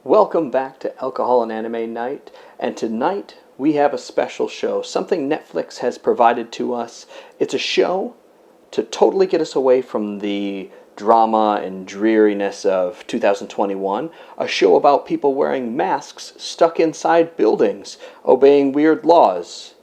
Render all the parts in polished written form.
Welcome back to Alcohol and Anime Night, and tonight we have a special show, something Netflix has provided to us. It's a show to totally get us away from the drama and dreariness of 2021, a show about people wearing masks stuck inside buildings, obeying weird laws.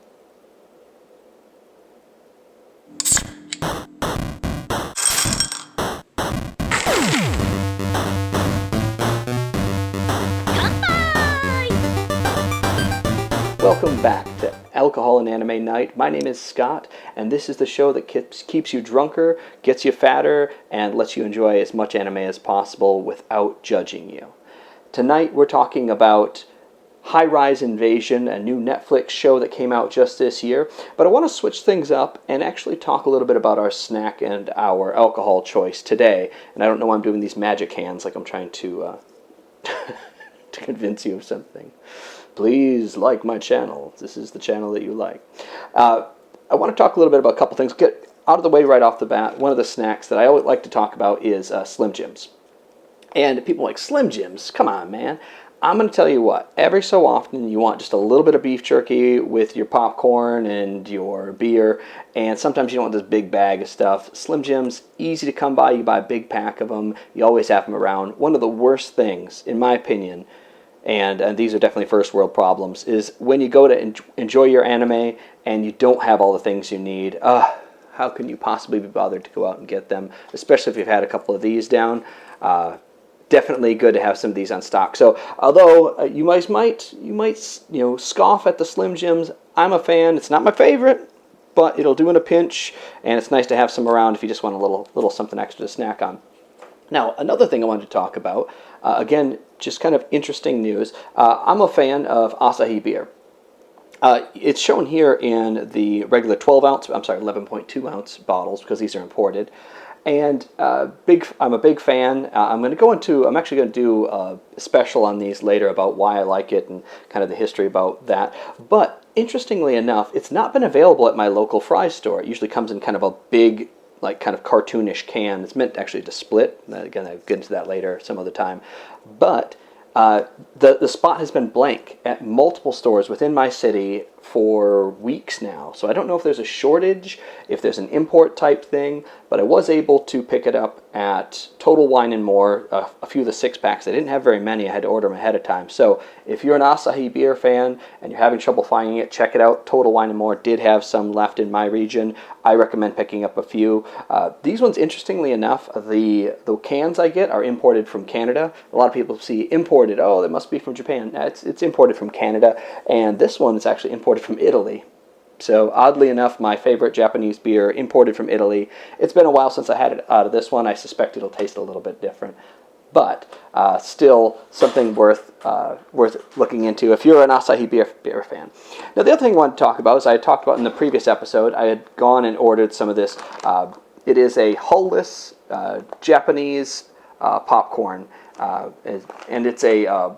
Welcome back to Alcohol and Anime Night. My name is Scott, and this is the show that keeps you drunker, gets you fatter, and lets you enjoy as much anime as possible without judging you. Tonight we're talking about High Rise Invasion, a new Netflix show that came out just this year, but I want to switch things up and actually talk a little bit about our snack and our alcohol choice today. And I don't know why I'm doing these magic hands like I'm trying to to convince you of something. Please like my channel. This is the channel that you like. I want to talk a little bit about a couple things. Get out of the way right off the bat. One of the snacks that I always like to talk about is Slim Jims. And people are like, Slim Jims? Come on, man. I'm going to tell you what. Every so often you want just a little bit of beef jerky with your popcorn and your beer. And sometimes you don't want this big bag of stuff. Slim Jims, easy to come by. You buy a big pack of them. You always have them around. One of the worst things, in my opinion, and these are definitely first world problems, is when you go to enjoy your anime and you don't have all the things you need. How can you possibly be bothered to go out and get them, especially if you've had a couple of these down? Definitely good to have some of these on stock. So although you might scoff at the Slim Jims, I'm a fan. It's not my favorite, but it'll do in a pinch, and it's nice to have some around if you just want a little something extra to snack on. Now, another thing I wanted to talk about, again, just kind of interesting news. I'm a fan of Asahi beer. It's shown here in the regular 11.2 ounce bottles because these are imported. And I'm a big fan. I'm actually going to do a special on these later about why I like it and kind of the history about that. But interestingly enough, it's not been available at my local Fry's store. It usually comes in kind of a big, like kind of cartoonish can. It's meant actually to split. Again, I'll get into that later some other time. But the spot has been blank at multiple stores within my city for weeks now. So I don't know if there's a shortage, if there's an import type thing, but I was able to pick it up at Total Wine & More, a few of the 6-packs. I didn't have very many. I had to order them ahead of time. So if you're an Asahi beer fan and you're having trouble finding it, check it out. Total Wine & More did have some left in my region. I recommend picking up a few. These ones, interestingly enough, the cans I get are imported from Canada. A lot of people see imported. Oh, that must be from Japan. It's imported from Canada. And this one is actually imported from Italy. So oddly enough, my favorite Japanese beer imported from Italy. It's been a while since I had it out of this one. I suspect it'll taste a little bit different, but still something worth looking into if you're an Asahi beer fan. Now, the other thing I wanted to talk about is I had talked about in the previous episode. I had gone and ordered some of this. It is a Hulless Japanese popcorn, and it's a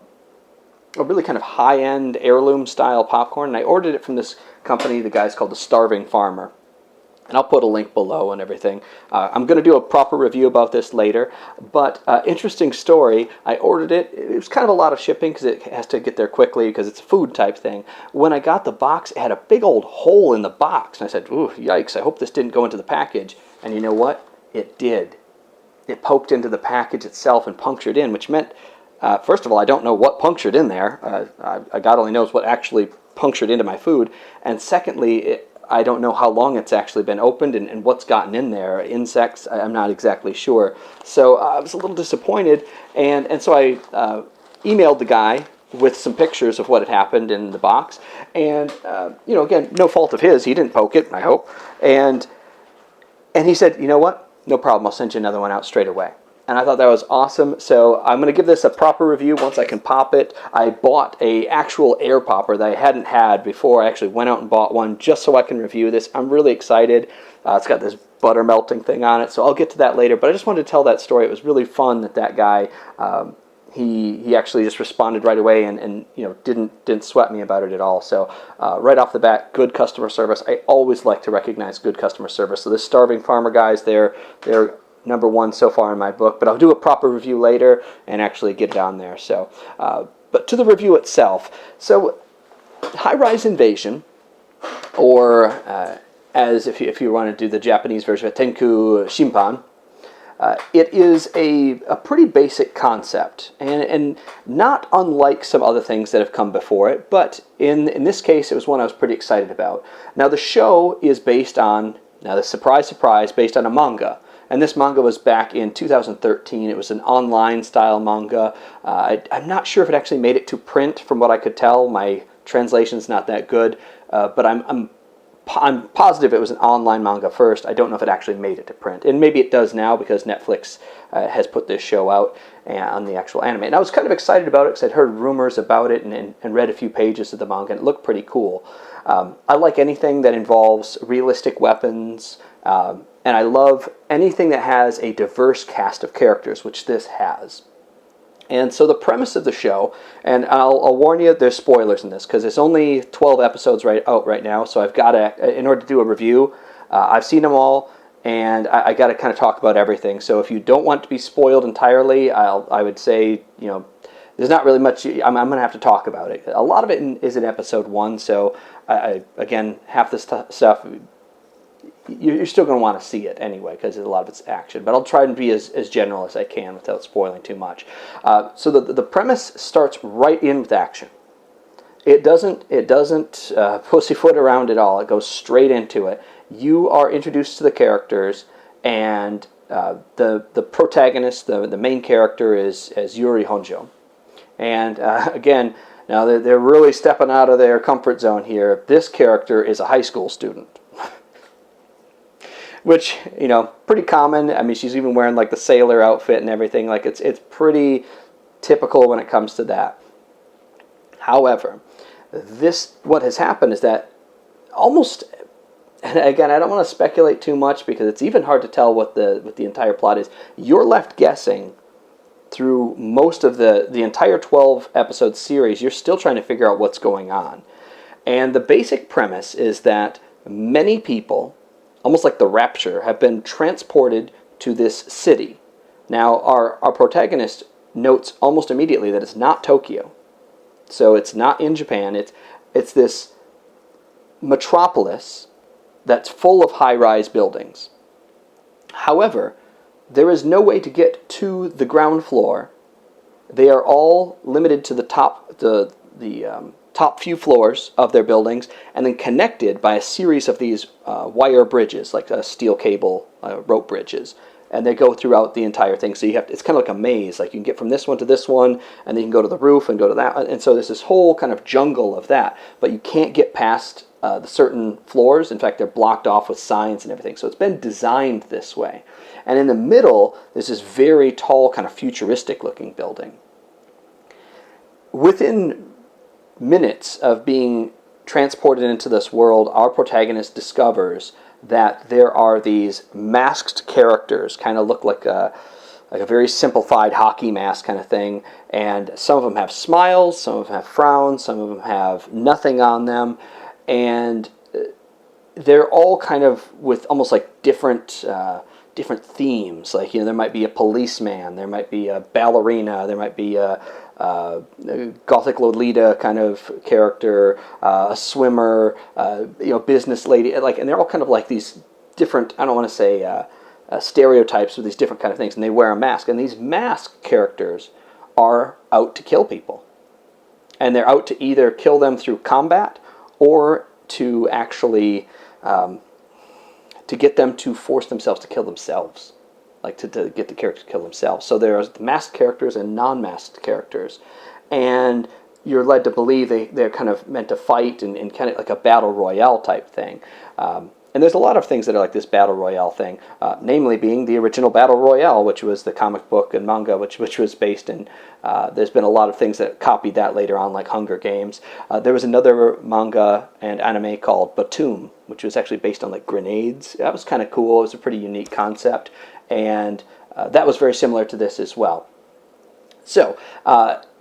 really kind of high-end heirloom style popcorn, and I ordered it from this company. The guy's called The Starving Farmer, and I'll put a link below and everything. I'm going to do a proper review about this later, but interesting story. I ordered it. It was kind of a lot of shipping because it has to get there quickly because it's a food type thing. When I got the box, it had a big old hole in the box, and I said, ooh, yikes, I hope this didn't go into the package. And you know what? It did. It poked into the package itself and punctured in, which meant first of all, I don't know what punctured in there. God only knows what actually punctured into my food. And secondly, I don't know how long it's actually been opened and what's gotten in there. Insects, I'm not exactly sure. So I was a little disappointed. And so I emailed the guy with some pictures of what had happened in the box. And, again, no fault of his. He didn't poke it, I hope. And he said, you know what? No problem. I'll send you another one out straight away. And I thought that was awesome. So I'm going to give this a proper review once I can pop it. I bought a actual air popper that I hadn't had before. I actually went out and bought one just so I can review this. I'm really excited. It's got this butter melting thing on it, so I'll get to that later. But I just wanted to tell that story. It was really fun that guy, he actually just responded right away and didn't sweat me about it at all. So right off the bat, good customer service. I always like to recognize good customer service. So this Starving Farmer guys, they're number one so far in my book, but I'll do a proper review later and actually get it on there. So, but to the review itself. So, High-Rise Invasion, or as if you want to do the Japanese version of Tenku Shimpan, it is a pretty basic concept, and not unlike some other things that have come before it, but in this case, it was one I was pretty excited about. Now, the show is based on, now the surprise, surprise, based on a manga. And this manga was back in 2013. It was an online-style manga. I'm not sure if it actually made it to print, from what I could tell. My translation's not that good, but I'm positive it was an online manga first. I don't know if it actually made it to print. And maybe it does now because Netflix has put this show out on the actual anime. And I was kind of excited about it because I'd heard rumors about it and read a few pages of the manga, and it looked pretty cool. I like anything that involves realistic weapons, and I love anything that has a diverse cast of characters, which this has. And so the premise of the show, and I'll warn you, there's spoilers in this, because it's only 12 episodes out right now, so I've got to, in order to do a review, I've seen them all, and I got to kind of talk about everything. So if you don't want to be spoiled entirely, I would say, there's not really much. I'm going to have to talk about it. A lot of it is in episode 1, so again, half this stuff, you're still going to want to see it anyway, because a lot of it's action. But I'll try and be as general as I can without spoiling too much. So the premise starts right in with action. It doesn't pussyfoot around at all. It goes straight into it. You are introduced to the characters, and the protagonist, the main character, is Yuri Honjo. And again, now they're really stepping out of their comfort zone here. This character is a high school student. Which, pretty common. I mean, she's even wearing like the sailor outfit and everything. Like it's pretty typical when it comes to that. However, what has happened is that almost, and again, I don't want to speculate too much because it's even hard to tell what the entire plot is. You're left guessing through most of the entire 12 episode series. You're still trying to figure out what's going on. And the basic premise is that many people, almost like the Rapture, have been transported to this city. Now, our protagonist notes almost immediately that it's not Tokyo. So it's not in Japan. It's this metropolis that's full of high-rise buildings. However, there is no way to get to the ground floor. They are all limited to the top few floors of their buildings, and then connected by a series of these wire bridges, like steel cable rope bridges, and they go throughout the entire thing. So it's kind of like a maze. Like you can get from this one to this one, and then you can go to the roof and go to that. And so there's this whole kind of jungle of that, but you can't get past the certain floors. In fact, they're blocked off with signs and everything. So it's been designed this way. And in the middle, there's this very tall, kind of futuristic-looking building. Within minutes of being transported into this world, our protagonist discovers that there are these masked characters, kind of look like a very simplified hockey mask kind of thing, and some of them have smiles, some of them have frowns, some of them have nothing on them, and they're all kind of with almost like different themes. Like, there might be a policeman, there might be a ballerina, there might be a Gothic Lolita kind of character, a swimmer, business lady, and they're all kind of like these different, I don't want to say stereotypes of these different kind of things, and they wear a mask, and these masked characters are out to kill people. And they're out to either kill them through combat, or to actually, to get them to force themselves to kill themselves. Like to get the characters to kill themselves. So there's masked characters and non-masked characters. And you're led to believe they're kind of meant to fight in kind of like a battle royale type thing. And there's a lot of things that are like this battle royale thing, namely being the original battle royale, which was the comic book and manga, which was based in. There's been a lot of things that copied that later on, like Hunger Games. There was another manga and anime called Batum, which was actually based on like grenades. That was kind of cool. It was a pretty unique concept, and that was very similar to this as well. So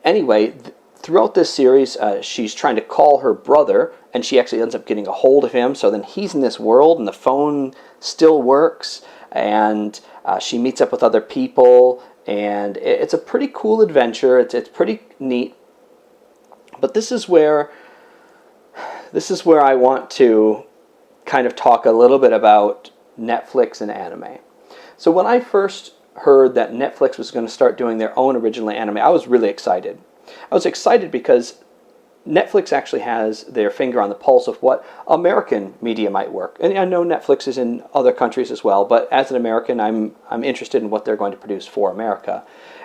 anyway, throughout this series, she's trying to call her brother, and she actually ends up getting a hold of him. So then he's in this world, and the phone still works, and she meets up with other people, and it's a pretty cool adventure. It's pretty neat. But this is where I want to kind of talk a little bit about Netflix and anime. So when I first heard that Netflix was going to start doing their own original anime, I was really excited. I was excited because Netflix actually has their finger on the pulse of what American media might work. And I know Netflix is in other countries as well, but as an American, I'm interested in what they're going to produce for America.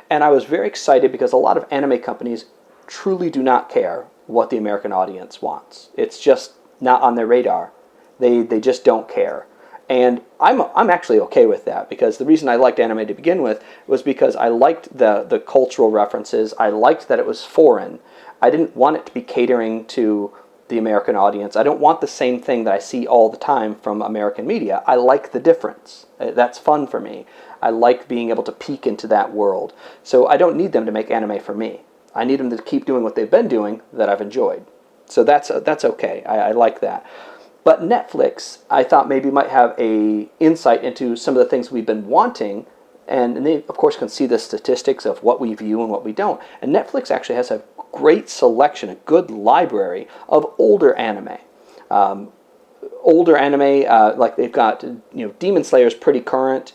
And I was very excited because a lot of anime companies truly do not care what the American audience wants. It's just not on their radar. They just don't care. And I'm actually okay with that, because the reason I liked anime to begin with was because I liked the cultural references. I liked that it was foreign. I didn't want it to be catering to the American audience. I don't want the same thing that I see all the time from American media. I like the difference. That's fun for me. I like being able to peek into that world. So I don't need them to make anime for me. I need them to keep doing what they've been doing that I've enjoyed. So that's okay. I like that. But Netflix, I thought maybe might have a insight into some of the things we've been wanting, and they, of course, can see the statistics of what we view and what we don't. And Netflix actually has a great selection, a good library of older anime. Like they've got, Demon Slayer is pretty current.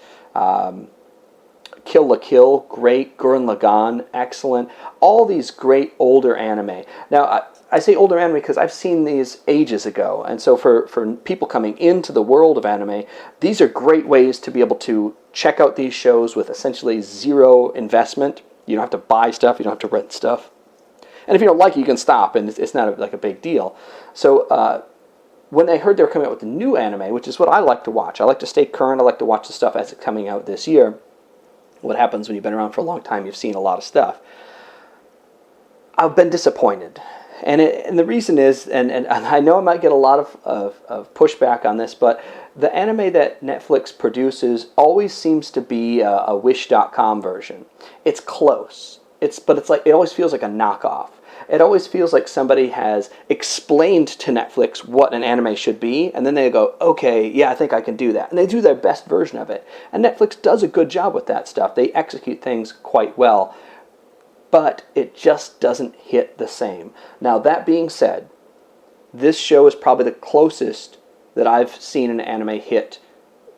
Kill la Kill, great. Gurren Lagann, excellent. All these great older anime. Now, I say older anime because I've seen these ages ago, and so for people coming into the world of anime, these are great ways to be able to check out these shows with essentially zero investment. You don't have to buy stuff, you don't have to rent stuff. And if you don't like it, you can stop, and it's not like a big deal. So when I heard they were coming out with a new anime, which is what I like to watch, I like to stay current, I like to watch the stuff as it's coming out this year. What happens when you've been around for a long time, you've seen a lot of stuff. I've been disappointed. And the reason is, and I know I might get a lot of pushback on this, but the anime that Netflix produces always seems to be a Wish.com version. It's close. But it's like, it always feels like a knockoff. It always feels like somebody has explained to Netflix what an anime should be, and then they go, okay, yeah, I think I can do that. And they do their best version of it. And Netflix does a good job with that stuff. They execute things quite well. But it just doesn't hit the same. Now, that being said, this show is probably the closest that I've seen an anime hit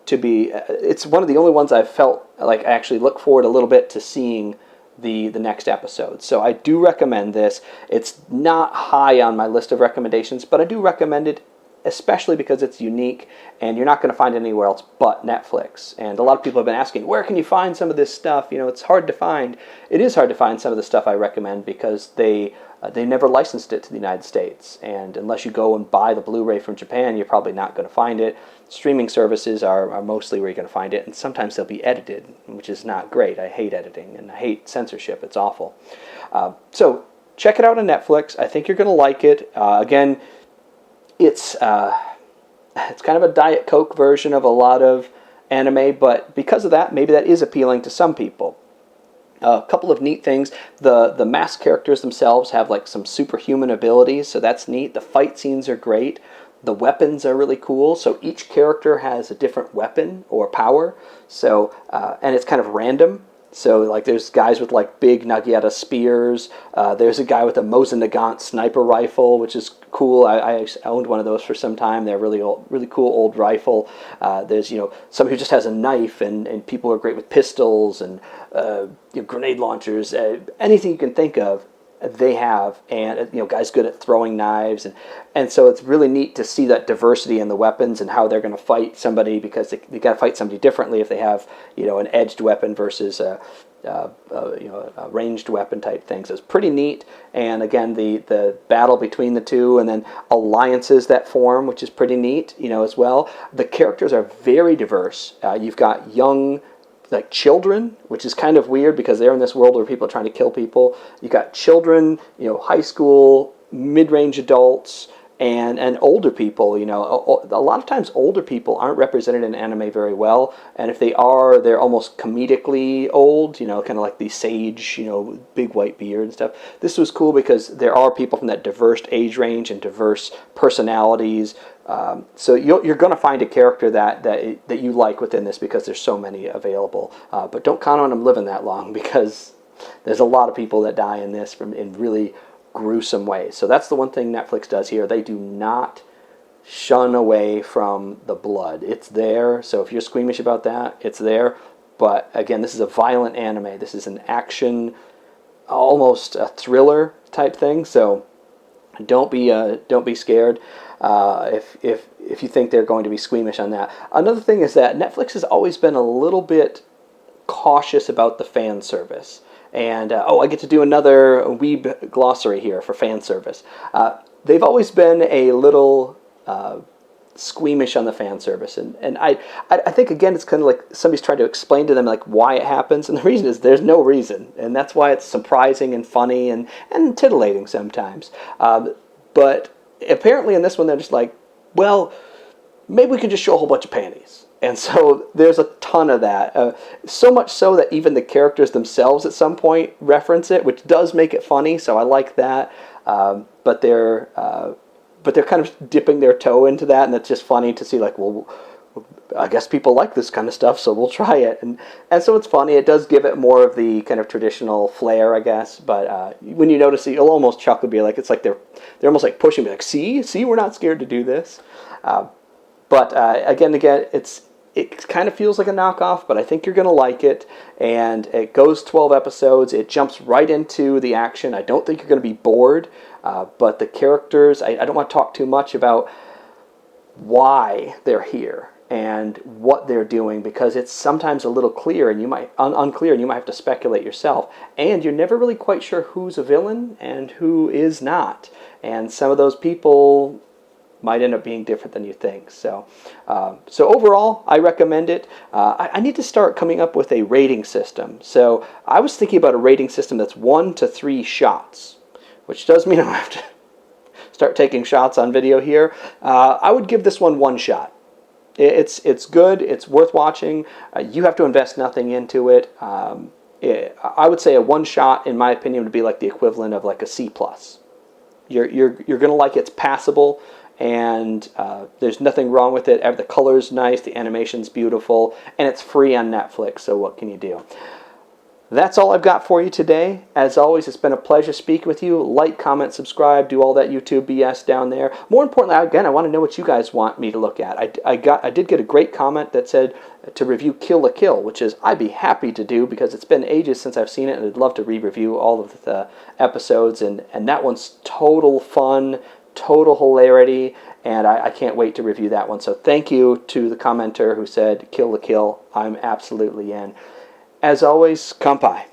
to be. It's one of the only ones I've felt like I actually look forward a little bit to seeing the next episode. So I do recommend this. It's not high on my list of recommendations, but I do recommend it, especially because it's unique, and you're not going to find it anywhere else but Netflix. And a lot of people have been asking, where can you find some of this stuff? It's hard to find. It is hard to find some of the stuff I recommend because they never licensed it to the United States. And unless you go and buy the Blu-ray from Japan, you're probably not going to find it. Streaming services are mostly where you're going to find it, and sometimes they'll be edited, which is not great. I hate editing, and I hate censorship. It's awful. So check it out on Netflix. I think you're going to like it. Again, it's kind of a Diet Coke version of a lot of anime, but because of that, maybe that is appealing to some people. A couple of neat things. The masked characters themselves have like some superhuman abilities, so that's neat. The fight scenes are great. The weapons are really cool. So each character has a different weapon or power. So and it's kind of random. So like there's guys with like big Nagiata spears. There's a guy with a Mosin Nagant sniper rifle, which is cool. I owned one of those for some time. They're really cool old rifle. There's somebody who just has a knife, and people are great with pistols and grenade launchers. Anything you can think of, they have, and guys good at throwing knives, and so it's really neat to see that diversity in the weapons and how they're going to fight somebody, because they got to fight somebody differently if they have an edged weapon versus a ranged weapon type thing. So it's pretty neat. And again, the battle between the two, and then alliances that form, which is pretty neat, as well. The characters are very diverse. You've got young, like children, which is kind of weird because they're in this world where people are trying to kill people. You got children, high school, mid-range adults, and older people. A lot of times older people aren't represented in anime very well, and if they are, they're almost comedically old, kind of like the sage, big white beard and stuff. This was cool because there are people from that diverse age range and diverse personalities. So you're going to find a character that you like within this because there's so many available. But don't count on them living that long, because there's a lot of people that die in this in really gruesome ways. So that's the one thing Netflix does here. They do not shun away from the blood. It's there. So if you're squeamish about that, it's there. But again, this is a violent anime. This is an action, almost a thriller type thing. So don't be scared if you think they're going to be squeamish on that. Another thing is that Netflix has always been a little bit cautious about the fan service. And, I get to do another weeb glossary here for fan service. They've always been a little squeamish on the fan service. And I think, again, it's kind of like somebody's trying to explain to them like why it happens. And the reason is there's no reason. And that's why it's surprising and funny and titillating sometimes. But apparently in this one, they're just like, well, maybe we can just show a whole bunch of panties. And so there's a ton of that. So much so that even the characters themselves at some point reference it, which does make it funny. So I like that. But they're kind of dipping their toe into that, and it's just funny to see. Like, well, I guess people like this kind of stuff, so we'll try it. And so it's funny. It does give it more of the kind of traditional flair, I guess. But when you notice it, you'll almost chuckle, be like, it's like they're almost like pushing me, like, see, we're not scared to do this. But again, it kind of feels like a knockoff, but I think you're going to like it. And it goes 12 episodes. It jumps right into the action. I don't think you're going to be bored. But the characters, I don't want to talk too much about why they're here and what they're doing, because it's sometimes a little clear and unclear, and you might have to speculate yourself. And you're never really quite sure who's a villain and who is not. And some of those people might end up being different than you think. So overall, I recommend it. I need to start coming up with a rating system. So I was thinking about a rating system that's 1 to 3 shots, which does mean I have to start taking shots on video here. I would give this one shot. It's good. It's worth watching. You have to invest nothing into it. I would say a 1 shot, in my opinion, would be like the equivalent of like a C+. You're going to like it. It's passable. And there's nothing wrong with it. The color's nice, the animation's beautiful, and it's free on Netflix, so what can you do? That's all I've got for you today. As always, it's been a pleasure speaking with you. Like, comment, subscribe, do all that YouTube BS down there. More importantly, again, I want to know what you guys want me to look at. I did get a great comment that said to review Kill la Kill, which is I'd be happy to do because it's been ages since I've seen it, and I'd love to re-review all of the episodes, and that one's total fun, total hilarity, and I can't wait to review that one. So thank you to the commenter who said Kill la Kill. I'm absolutely in. As always, kampai.